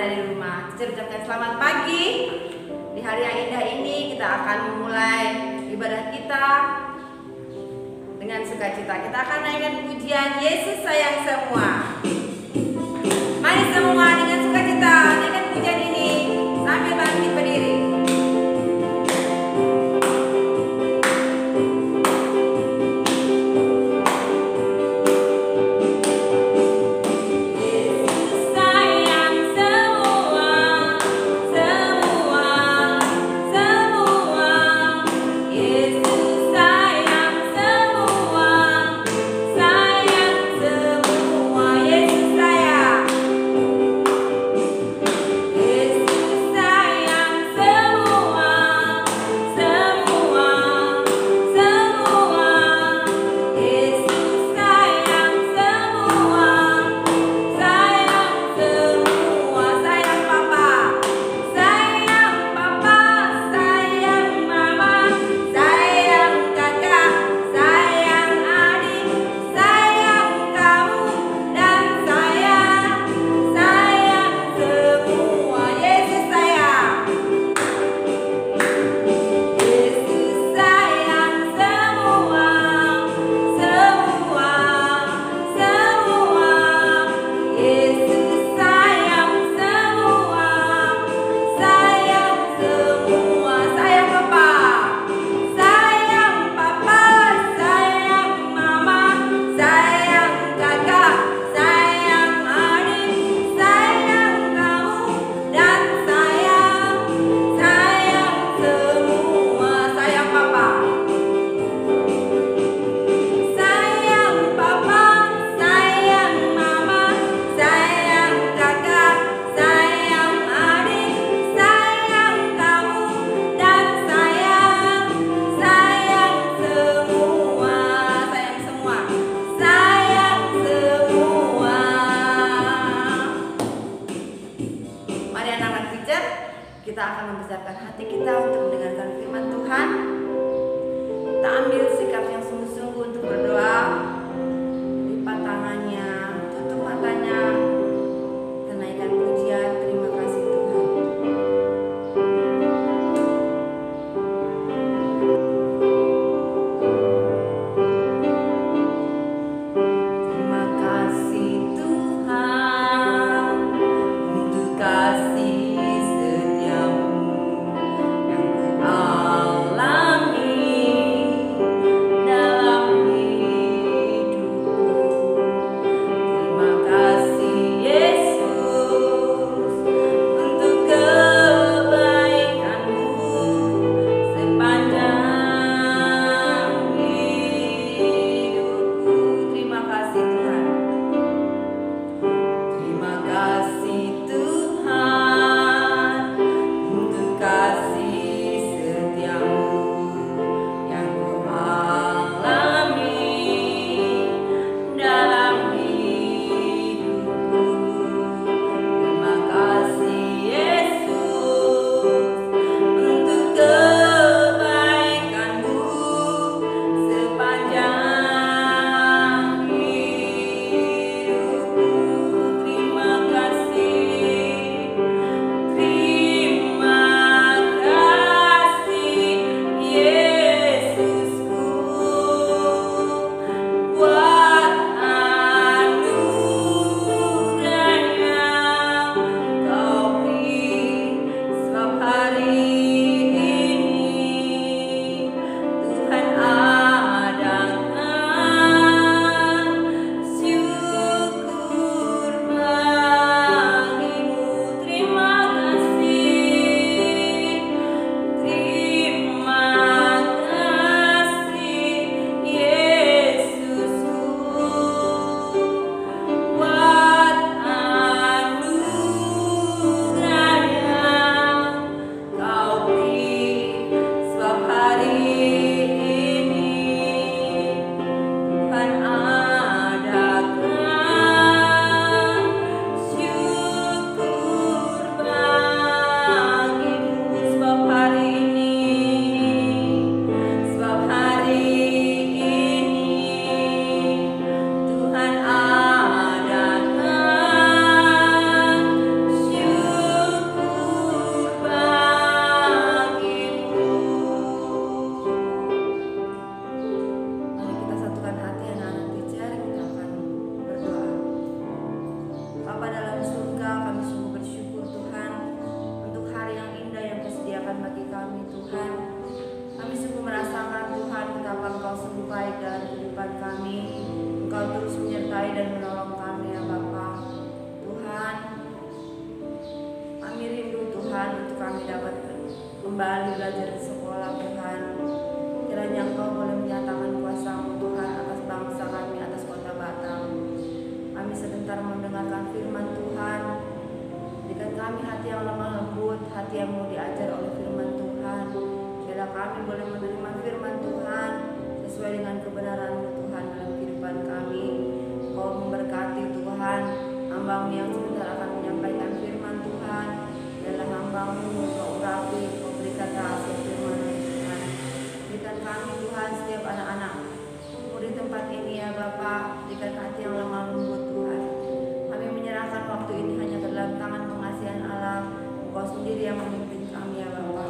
ada di rumah. Teacher ucapkan selamat pagi. Di hari yang indah ini kita akan memulai ibadah kita dengan sukacita. Kita akan naikkan pujian Yesus sayang semua. Mari semua dengan sukacita naikkan pujian ini sambil bangkit berdiri. Kita akan membesarkan hati kita untuk mendengarkan firman Tuhan. Kita ambil sikap yang sungguh-sungguh untuk berdoa. Lipat tangannya, tutup matanya, kenaikan pujian. Terima kasih Tuhan. Terima kasih Tuhan untuk kasih yang terus menyertai dan menolong kami ya Bapa. Tuhan, kami rindu Tuhan untuk kami dapat kembali belajar di sekolah Tuhan. Kiranya Engkau boleh menyatakan kuasa-Mu Tuhan atas bangsa kami, atas kota Batam. Kami sebentar mendengarkan firman Tuhan. Berikan kami hati yang lemah lembut, hati yang mau diajar oleh firman Tuhan. Biarlah kami boleh menerima firman Tuhan sesuai dengan kebenaran-Mu Tuhan dalam kehidupan kami. Kau memberkati Tuhan hamba-Mu yang sebentar akan menyampaikan firman Tuhan. Biarlah hamba-Mu Kau urapi, Kau berikan rahasia firman-Mu Tuhan. Berikan kami Tuhan setiap anak-anak di tempat ini ya Bapa. Berikan hati yang lemah lembut Tuhan. Kami menyerahkan waktu ini hanya ke dalam tangan pengasihan Allah. Engkau sendiri yang memimpin kami ya Bapa.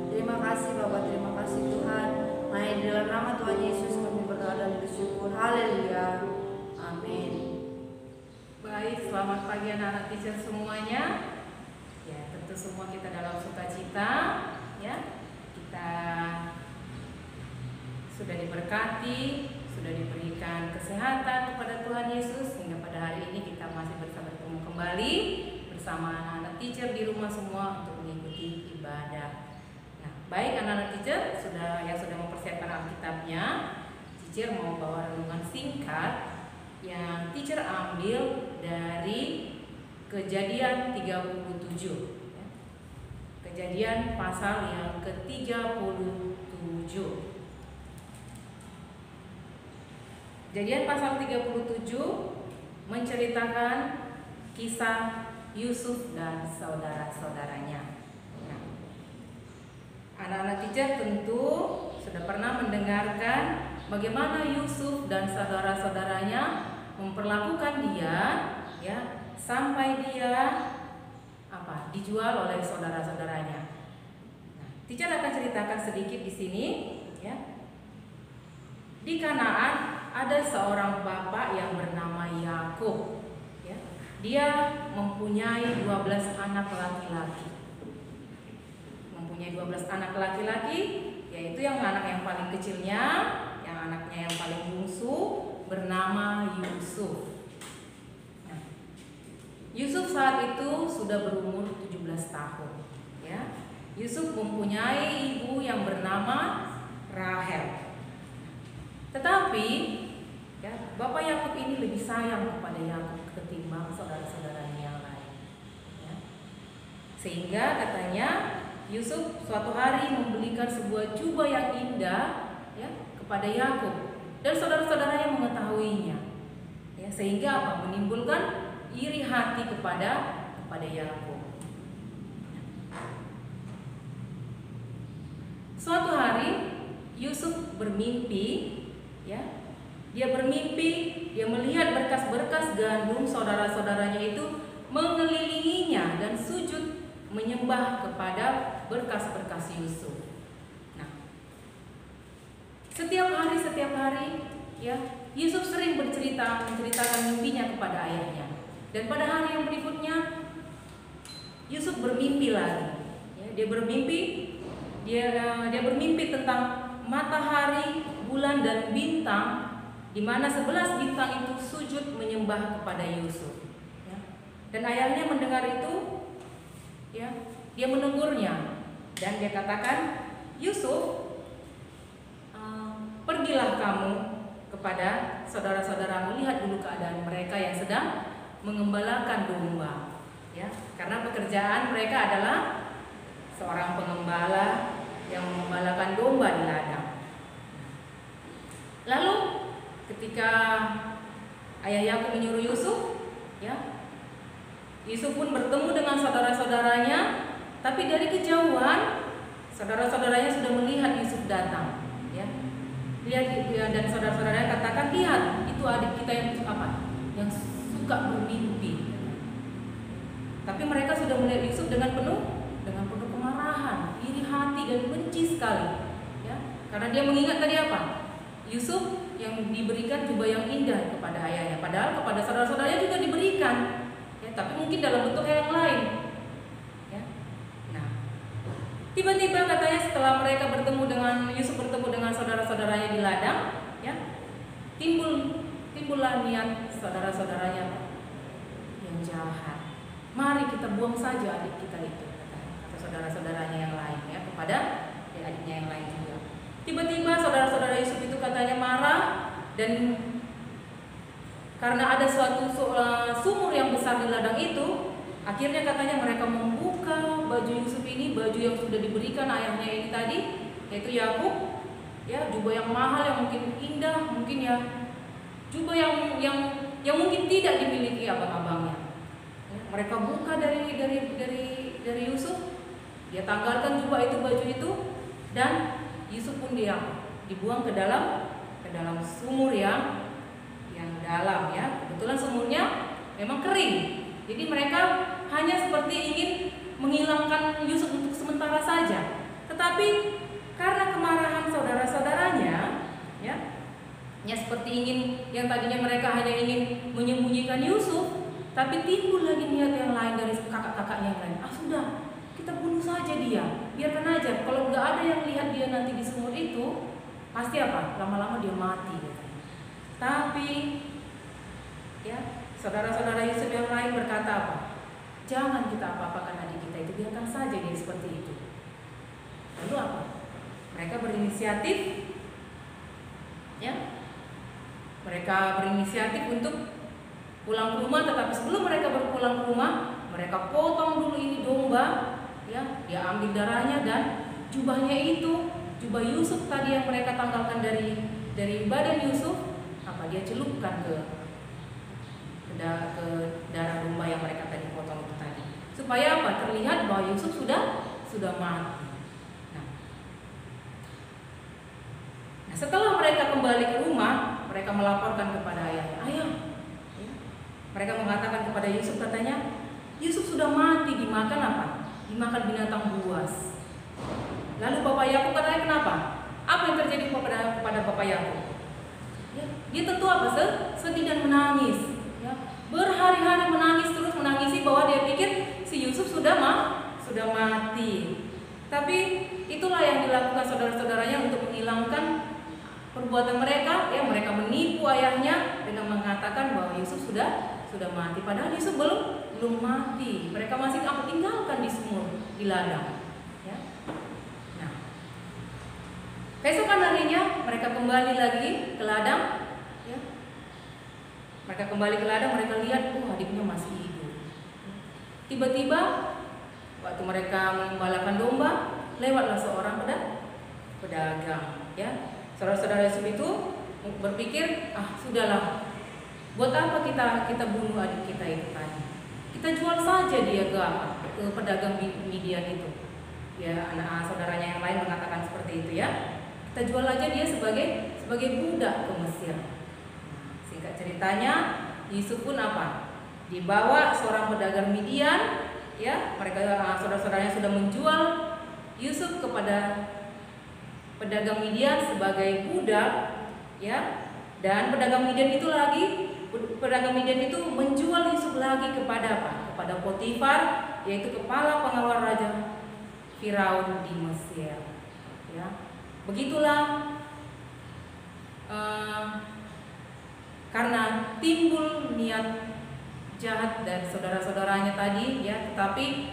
Terima kasih Bapa, terima kasih Tuhan. Hanya di dalam nama Tuhan Yesus kami berdoa dan bersyukur. Haleluya. Amin. Baik, selamat pagi anak-anak teacher semuanya. Ya, tentu semua kita dalam sukacita ya. Kita sudah diberkati, sudah diberikan kesehatan kepada Tuhan Yesus, sehingga pada hari ini kita masih bertemu kembali bersama anak-anak teacher di rumah semua untuk mengikuti ibadah. Nah, baik anak-anak teacher yang sudah mempersiapkan Alkitabnya, teacher mau bawa renungan singkat yang teacher ambil dari Kejadian 37. Kejadian pasal yang ke-37. Kejadian pasal 37 menceritakan kisah Yusuf dan saudara-saudaranya. Nah, anak-anak teacher tentu sudah pernah mendengarkan bagaimana Yusuf dan saudara-saudaranya memperlakukan dia ya sampai dia dijual oleh saudara-saudaranya. Nah, teacher akan ceritakan sedikit di sini ya. Di Kanaan ada seorang bapak yang bernama Yakub. Ya. Dia mempunyai 12 anak laki-laki. Mempunyai 12 anak laki-laki, yaitu yang anak yang paling kecilnya, yang anaknya yang paling bungsu bernama Yusuf. Nah, Yusuf saat itu sudah berumur 17 tahun. Ya. Yusuf mempunyai ibu yang bernama Rahel. Tetapi ya, Bapak Yakub ini lebih sayang kepada Yakub ketimbang saudara-saudaranya yang lain. Ya. Sehingga katanya Yusuf suatu hari membelikan sebuah jubah yang indah ya, kepada Yakub dan saudara-saudaranya mengetahuinya. Ya, sehingga menimbulkan iri hati kepada Yakub. Suatu hari Yusuf bermimpi. Ya, dia bermimpi, dia melihat berkas-berkas gandum saudara-saudaranya itu mengelilinginya dan sujud menyembah kepada berkas-berkas Yusuf. Nah, setiap hari ya, Yusuf sering menceritakan mimpinya kepada ayahnya. Dan pada hari yang berikutnya Yusuf bermimpi lagi. Ya, dia bermimpi tentang matahari, bulan dan bintang, di mana 11 bintang itu sujud menyembah kepada Yusuf. Ya. Dan ayahnya mendengar itu, ya, dia menegurnya dan dia katakan, Yusuf, pergilah kamu kepada saudara-saudaramu, lihat dulu keadaan mereka yang sedang mengembalakan domba. Ya, karena pekerjaan mereka adalah seorang pengembala yang mengembalakan domba di ladang. Lalu ketika ayah Yakub menyuruh Yusuf, ya, Yusuf pun bertemu dengan saudara-saudaranya, tapi dari kejauhan saudara-saudaranya sudah melihat Yusuf datang. Ya, lihat dan saudara-saudaranya katakan, lihat itu adik kita yang suka bermimpi. Tapi mereka sudah melihat Yusuf dengan penuh kemarahan, iri hati dan benci sekali. Ya, karena dia mengingat tadi apa? Yusuf yang diberikan jubah yang indah kepada ayahnya, padahal kepada saudara-saudaranya juga diberikan, ya, tapi mungkin dalam bentuk yang lain. Ya. Nah, tiba-tiba katanya setelah Yusuf bertemu dengan saudara-saudaranya di ladang, ya, timbul timbullah niat saudara-saudaranya yang jahat. Mari kita buang saja adik kita itu, atau saudara-saudaranya yang lain ya, kepada adiknya yang lain juga. Tiba-tiba saudara-saudara Yusuf itu katanya marah, dan karena ada suatu sumur yang besar di ladang itu, akhirnya katanya mereka membuka baju Yusuf ini, baju yang sudah diberikan ayahnya ini tadi, yaitu Yakub, ya, jubah yang mahal, yang mungkin indah, mungkin ya jubah yang mungkin tidak dimiliki abang-abangnya. Ya, mereka buka dari Yusuf, dia tanggalkan jubah itu, baju itu, dan Yusuf pun dibuang ke dalam sumur yang dalam ya. Kebetulan sumurnya memang kering. Jadi mereka hanya seperti ingin menghilangkan Yusuf untuk sementara saja. Tetapi karena kemarahan saudara-saudaranya ya seperti ingin, yang tadinya mereka hanya ingin menyembunyikan Yusuf, tapi timbul lagi niat yang lain dari kakak-kakaknya yang lain. Sudah, kita bunuh saja dia, biarkan aja. Kalau nggak ada yang lihat dia nanti di sumur itu, pasti apa? Lama-lama dia mati. Tapi ya, saudara-saudara Yusuf yang lain berkata apa? Jangan kita apa-apakan adik kita itu, biarkan saja dia seperti itu. Lalu apa? Mereka berinisiatif, ya, mereka berinisiatif untuk pulang ke rumah. Tetapi sebelum mereka berpulang ke rumah, mereka potong dulu ini domba, ya, dia ambil darahnya, dan jubahnya itu, jubah Yusuf tadi yang mereka tanggalkan dari badan Yusuf, dia celupkan ke darah domba yang mereka tadi potong itu tadi, supaya apa? Terlihat bahwa Yusuf sudah mati. Nah, setelah mereka kembali ke rumah, mereka melaporkan kepada ayahnya. Ayah, ya, mereka mengatakan kepada Yusuf, katanya Yusuf sudah mati, dimakan apa? Dimakan binatang buas. Lalu Bapak Yakub katanya, kenapa? Apa yang terjadi kepada Bapak Yakub? Ya, dia tentu apa? Sedih dan menangis. Ya, berhari-hari menangis, terus menangisi bahwa dia pikir si Yusuf sudah mati. Tapi itulah yang dilakukan saudara-saudaranya untuk menghilangkan perbuatan mereka. Ya, mereka menipu ayahnya dengan mengatakan bahwa Yusuf sudah mati. Padahal Yusuf belum mati. Mereka masih tinggalkan di sumur, di ladang. Ya. Nah, keesokan harinya mereka kembali lagi ke ladang. Ya. Mereka kembali ke ladang, mereka lihat, adiknya masih hidup. Tiba-tiba waktu mereka mengembalakan domba, lewatlah seorang pedagang. Ya. Saudara-saudara Yusuf itu berpikir, sudahlah, buat apa kita bunuh adik kita itu tadi? Kita jual saja dia ke pedagang Midian itu. Ya, anak saudaranya yang lain mengatakan seperti itu ya. Kita jual aja dia sebagai budak ke Mesir. Singkat ceritanya, Yusuf pun apa? Dibawa seorang pedagang Midian, ya, mereka saudara-saudaranya sudah menjual Yusuf kepada pedagang Midian sebagai budak, ya. Dan pedagang Midian itu menjual Yusuf lagi kepada apa? Kepada Potifar, yaitu kepala pengawal raja Firaun di Mesir. Ya. Begitulah karena timbul niat jahat dari saudara-saudaranya tadi, ya, tetapi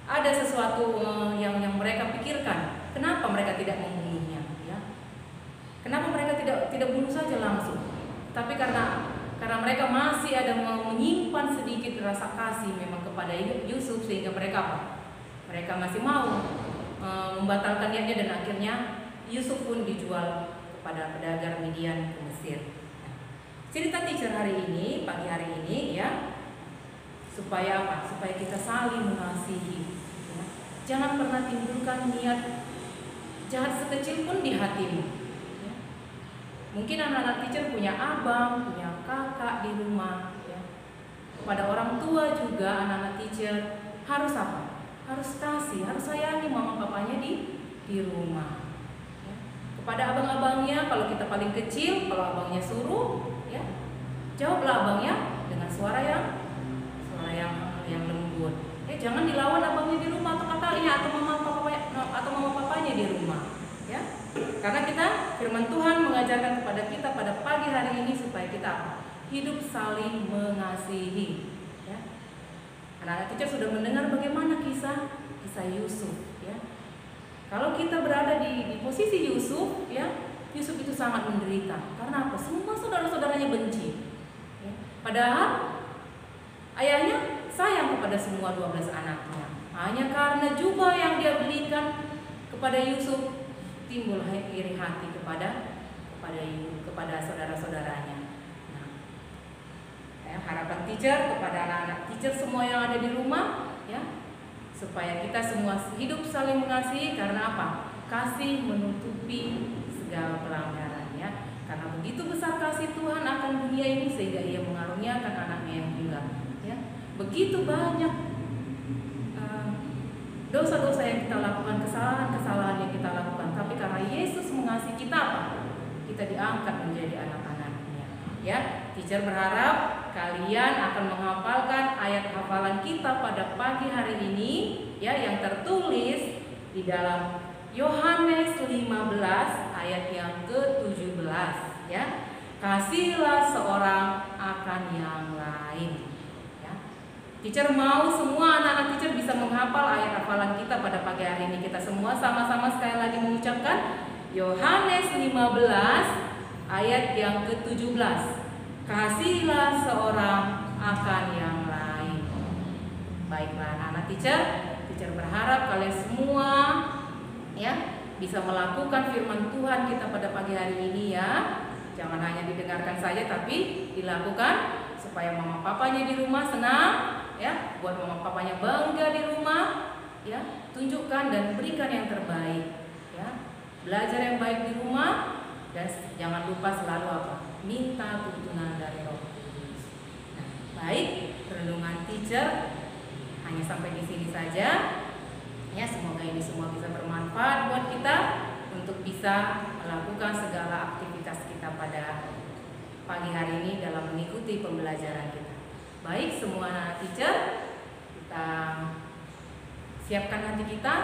ada sesuatu yang mereka pikirkan. Kenapa mereka tidak membunuhnya? Ya? Kenapa mereka tidak bunuh saja langsung? Tapi karena mereka masih ada menyimpan sedikit rasa kasih memang kepada Yusuf, sehingga mereka apa? Mereka masih mau membatalkan niatnya, dan akhirnya Yusuf pun dijual kepada pedagang Midian ke Mesir. Cerita teacher hari ini, pagi hari ini, ya, supaya apa? Supaya kita saling mengasihi. Ya. Jangan pernah timbulkan niat jahat sekecil pun di hatimu. Ya. Mungkin anak-anak teacher punya abang, punya kakak di rumah. Ya. Kepada orang tua juga anak-anak teacher harus apa? Harus kasih, harus sayangi mama papanya di rumah. Ya. Kepada abang-abangnya, kalau kita paling kecil, kalau abangnya suruh, ya, jawablah abangnya dengan suara yang lembut. Jangan dilawan abangnya di rumah, atau kakaknya, atau mama papanya di rumah. Ya, Karena firman Tuhan mengajarkan kepada kita pada pagi hari ini supaya kita apa? Hidup saling mengasihi. Ya. Anak-anak teacher sudah mendengar bagaimana kisah Yusuf. Ya. Kalau kita berada di posisi Yusuf, ya, Yusuf itu sangat menderita. Karena apa? Semua saudara-saudaranya benci. Ya. Padahal ayahnya sayang kepada semua 12 anaknya. Hanya karena jubah yang dia belikan kepada Yusuf, timbul iri hati kepada saudara-saudaranya. Nah, harapan teacher kepada anak-anak teacher semua yang ada di rumah, ya, supaya kita semua hidup saling mengasihi. Karena apa? Kasih menutupi segala pelanggaran, ya. Karena begitu besar kasih Tuhan akan dunia ini sehingga Ia mengaruniakan anaknya yang tunggal, ya. Begitu banyak dosa-dosa yang kita lakukan, kesalahan-kesalahan yang kita lakukan, tapi karena Yesus mengasihi kita, apa? Kita diangkat menjadi anak-anaknya. Ya, teacher berharap kalian akan menghafalkan ayat hafalan kita pada pagi hari ini, ya, yang tertulis di dalam Yohanes 15 ayat yang ke-17, ya. Kasihilah seorang akan yang lain. Teacher mau semua anak-anak teacher bisa menghafal ayat hafalan kita pada pagi hari ini. Kita semua sama-sama sekali lagi mengucapkan Yohanes 15 ayat yang ke-17. Kasihilah seorang akan yang lain. Baiklah anak-anak teacher berharap kalian semua, ya, bisa melakukan firman Tuhan kita pada pagi hari ini, ya. Jangan hanya didengarkan saja tapi dilakukan supaya mama papanya di rumah senang, ya, buat mama papanya bangga di rumah, ya. Tunjukkan dan berikan yang terbaik, ya. Belajar yang baik di rumah dan jangan lupa selalu apa? Minta tuntunan dari Roh Kudus. Nah, baik, renungan teacher hanya sampai di sini saja. Ya, semoga ini semua bisa bermanfaat buat kita untuk bisa melakukan segala aktivitas kita pada pagi hari ini dalam mengikuti pembelajaran kita. Baik, semua anak teacher, kita siapkan hati kita,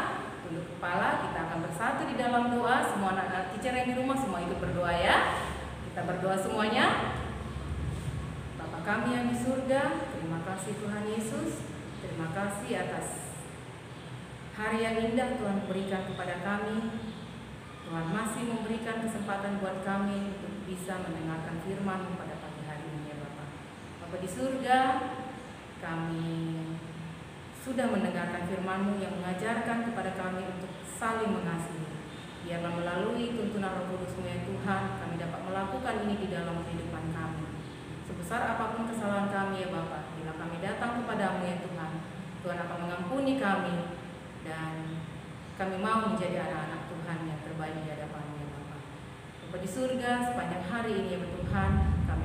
tunduk kepala, kita akan bersatu di dalam doa. Semua anak teacher yang di rumah semua ikut berdoa, ya. Kita berdoa semuanya. Bapa kami yang di surga, terima kasih Tuhan Yesus, terima kasih atas hari yang indah Tuhan berikan kepada kami. Tuhan masih memberikan kesempatan buat kami untuk bisa mendengarkan firman pada pagi hari ini, ya Bapak. Bapa di surga, kami sudah mendengarkan firman-Mu yang mengajarkan kepada kami untuk saling mengasihi. Biarlah melalui tuntunan Roh Kudus-Mu ya Tuhan, kami dapat melakukan ini di dalam kehidupan kami. Sebesar apapun kesalahan kami ya Bapak, bila kami datang kepadamu ya Tuhan, Tuhan akan mengampuni kami dan kami mau menjadi anak-anak Tuhan yang terbaik di hadapan-Mu ya Bapak. Bapa di surga, sepanjang hari ini ya Tuhan, kami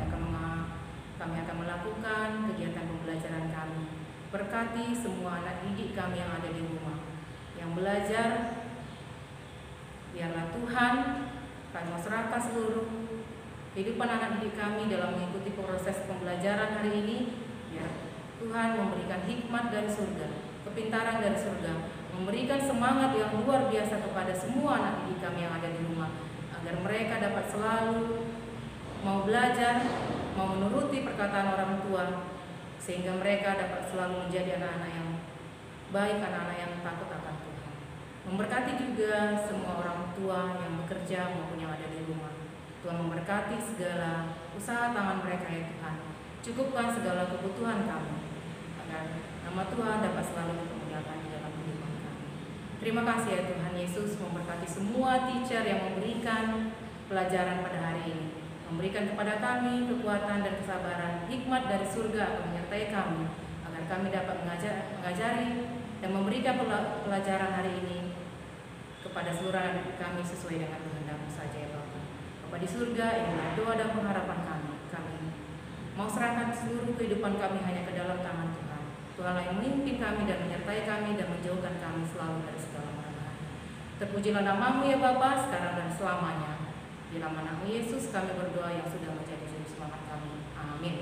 akan melakukan kegiatan pembelajaran kami. Berkati semua anak didik kami yang ada di rumah, yang belajar. Biarlah Tuhan, kami mau serahkan seluruh kehidupan anak didik kami dalam mengikuti proses pembelajaran hari ini. Biar Tuhan memberikan hikmat dari surga, kepintaran dari surga, memberikan semangat yang luar biasa kepada semua anak didik kami yang ada di rumah, agar mereka dapat selalu mau belajar, mau menuruti perkataan orang tua, sehingga mereka dapat selalu menjadi anak-anak yang baik, anak-anak yang takut akan Tuhan. Memberkati juga semua orang tua yang bekerja maupun yang ada di rumah. Tuhan memberkati segala usaha tangan mereka ya Tuhan. Cukupkan segala kebutuhan kami, agar nama Tuhan dapat selalu dimuliakan di dalam kehidupan kami. Terima kasih ya Tuhan Yesus, memberkati semua teacher yang memberikan pelajaran pada hari ini. Memberikan kepada kami kekuatan dan kesabaran, hikmat dari surga akan menyertai kami, agar kami dapat mengajari dan memberikan pelajaran hari ini kepada seluruh anak kami sesuai dengan kehendak-Mu saja ya Bapak. Bapa di surga, inilah doa dan pengharapan kami. Kami mau serahkan seluruh kehidupan kami hanya ke dalam tangan Tuhan. Tuhanlah yang memimpin kami dan menyertai kami dan menjauhkan kami selalu dari segala mara. Terpujilah nama-Mu ya Bapa, sekarang dan selamanya. Di nama Yesus kami berdoa yang sudah menjadi juru selamat kami. Amin.